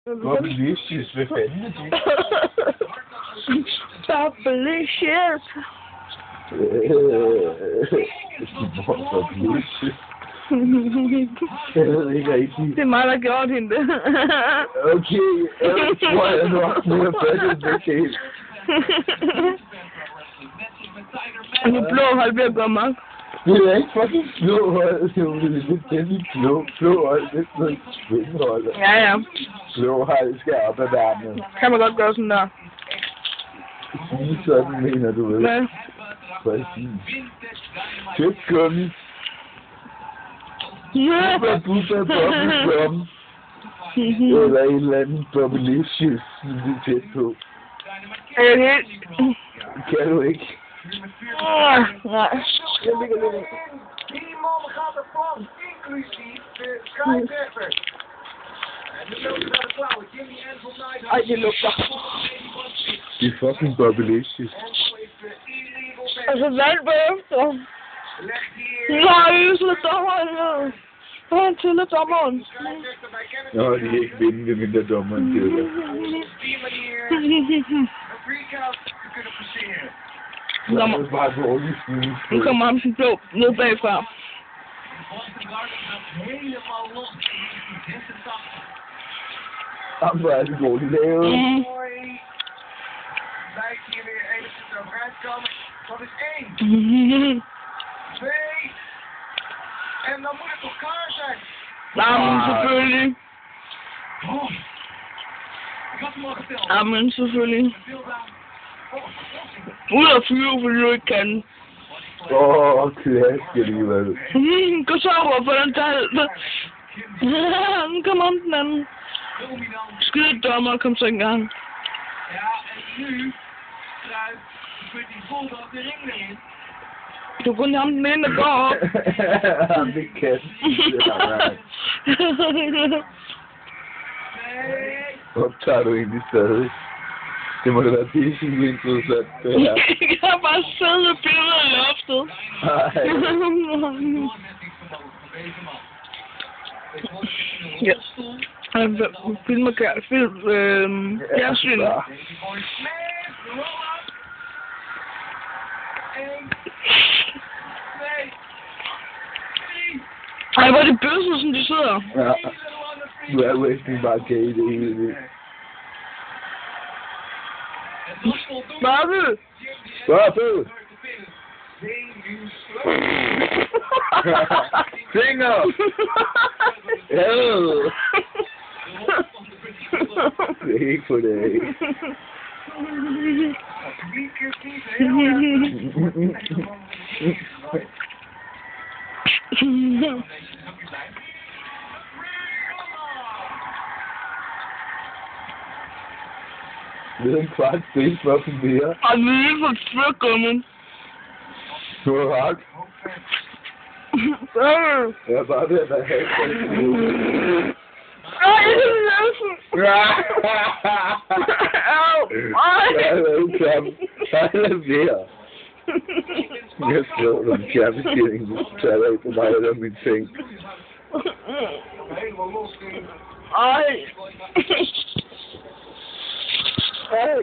Bubblicious, hvad fanden er det? Bubblicious. Bubblicious. Jeg ved ikke rigtigt. Det er mig, der gjorde hende det. Okay, jeg tror jeg nok mere fattigt med det. Og det blå hold ved at gå amok. Det er ikke fucking blå hold, det er jo lidt temmelig blå hold, det er sådan noget svinghold. Ja. Blå hold skal op ad vandet. Kan man godt gøre sådan der. Lige sådan mener du, vel? Ja. Præcis. Fedt gummi. Ja. Bubba Bubblegum. Eller en eller anden Bubblicious, lige tæt på. Kan du ikke? Nej. Jeg ligger lidt. 10 man gaat er van, inclusief de Skypepper. En nu lopen we naar de klauwen. Jimmy en Van Nijs. Ej, det lugter. Det er fucking Bubblicious. Altså vand bagefter. Nej, så dommeren. Han tæller dommeren. Nå, de kan ikke vinde, det mindre dommeren til det. Nu kommer ham sin blå ned bagfra. Han var altså dårligt lavet. Lijkt hier weer enigszins overeind komen. Dat is 1. 2. En dan moet het toch klaar zijn. Jamen, selvfølgelig. Ik had hem al geteld. Jamen, selvfølgelig. Ud af flyve, fordi du ikke kan. Klask alligevel. Gå så over på den tal. Nu kommer om den anden. Skide dommer, kom så engang. Ja, en nu kruipt die Bulldog de ring erin. Du kunne ham den ene, der går op. Det kan. Optager du egentlig stadig? Det må da være pisse interessant, det her. Jeg har bare siddet billeder i loftet. Ja. Film fjernsyn. Ej, hvor er det bøsset, som de sidder. Ja. Du er wrestling bare gay, det er helt vildt. Bobby! Bobby! Finger! Helvede! Det er ikke på det af. Det er en kvart stil for at fungere. Og vi er ikke for frøgummen. Du har ret. Jeg er bare ved at være halvt. Ej, det er løsen. Jeg er været uklam. Jeg er ved. Jeg slår om fjernbetjeningen, du tager af på mig eller min ting. Ej. Ej,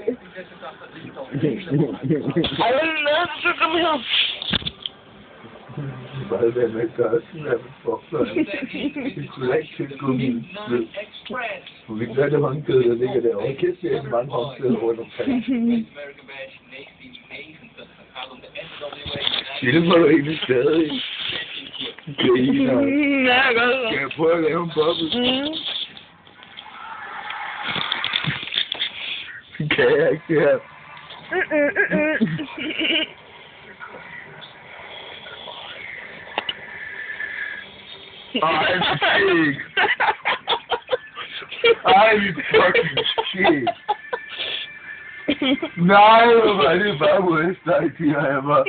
så kom her. Bare være med gørsen af mit forfløjen. Vi skulle ikke til gummi. Vi kan gøre det håndklæde, der ligger derovre. Jeg kan se mange håndklæder rundt omkring. Filmer du egentlig stadig? Griner. Ja, jeg gør det. Skal jeg prøve at lave en boble? Det kan jeg ikke, det her. Ej, skæg. Ej, fucking skæg. Nej, hvor var det bare Westside, de her var.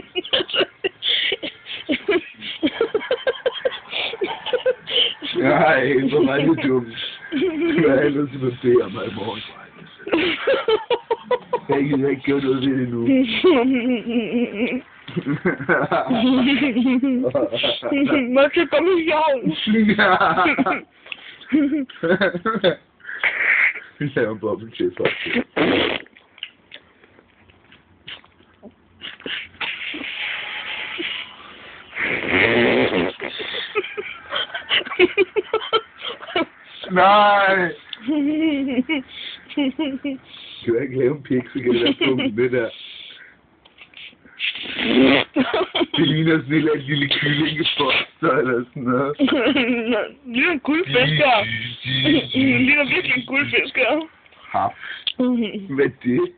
Nej, hvor var det dumt. Jeg er ellers til at bede mig i morgen. Jeg gider ikke gøre noget ved det nu. Man skal komme i sjov. Vi laver en bubble til faktisk. Nej! Skal jeg ikke lave en pik, så kan det være punkt det der. Det ligner sådan et lille kyllingefoster eller sådan noget. Det ligner en guldfisker. Det ligner virkelig en guldfisker. Haf. Hvad er det?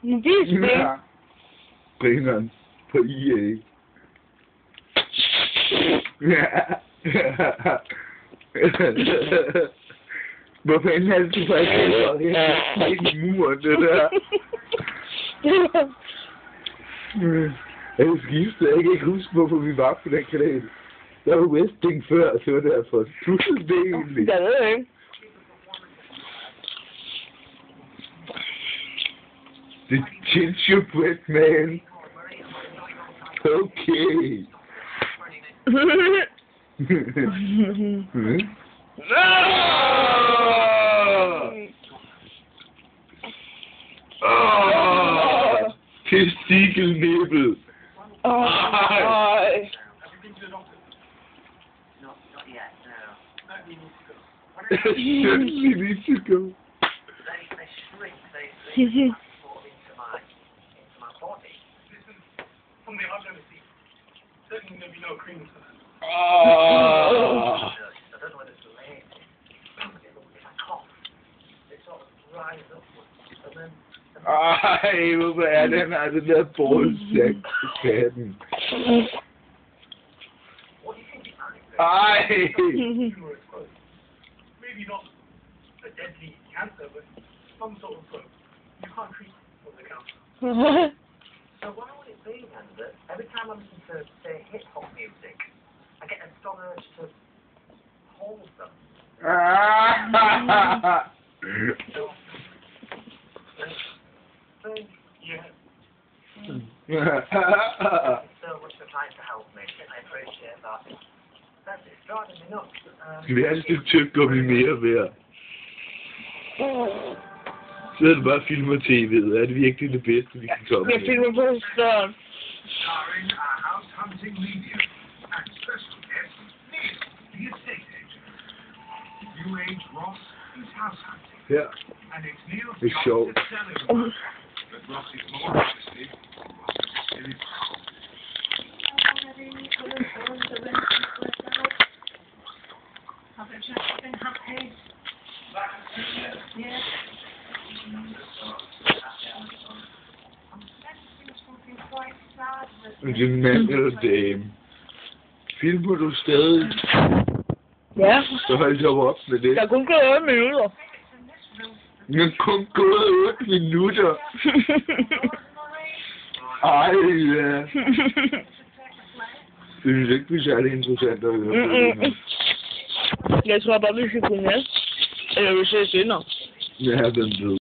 En visbe. Ja. Bringeren på EA. Hvor fanden er det, du faktisk her i muren, det der? Jeg skifter, jeg kan ikke huske, hvorfor vi var på den kanal. Der var wrestling før, og så var det derfor fuldt det egentlig. Jeg ved ikke. The gingerbread man. Okay. Testikelnæbbel. Ej. Certainly needs to go. From the I've never seen. Certainly there'll be no cream to that. Ah. I don't know whether it's related. If I cough, it sort of rises upwards, and then... Ej, hvorfor er den altså den der bålsæk på katten? What do you think it might be? Ej! Tumor exposed. Maybe not a deadly cancer, but some sort of growth. You can't treat with the cancer. So why would it be then that every time I listen to, say, hip-hop music, I get a strong urge to hold them? Yeah. So much for trying to help me. I appreciate that. That's it. Starting enough. Skal vi have et stykke tyggegummi mere værd? Så er det bare film og tv'et. Er det virkelig det bedste, vi kan komme Jeg med? filmer på større. Starring our house hunting medium and special guest, Neil, the estate agent. New Age Ross is house hunting, Ja, and it's Neil's det er job sjovt. to sell him. But Ross is more interested. in his Det er en mand eller dame. Filmer du stadig? Ja. Så hold dog op med det. Jeg kun gået 8 minutter. Jeg har kun gået 8 minutter. Ej, ja. Det synes ikke, det er særlig interessant at høre på det her. Jeg tror bare, vi skal gå ned. Eller vi ses senere. Ja, den ved.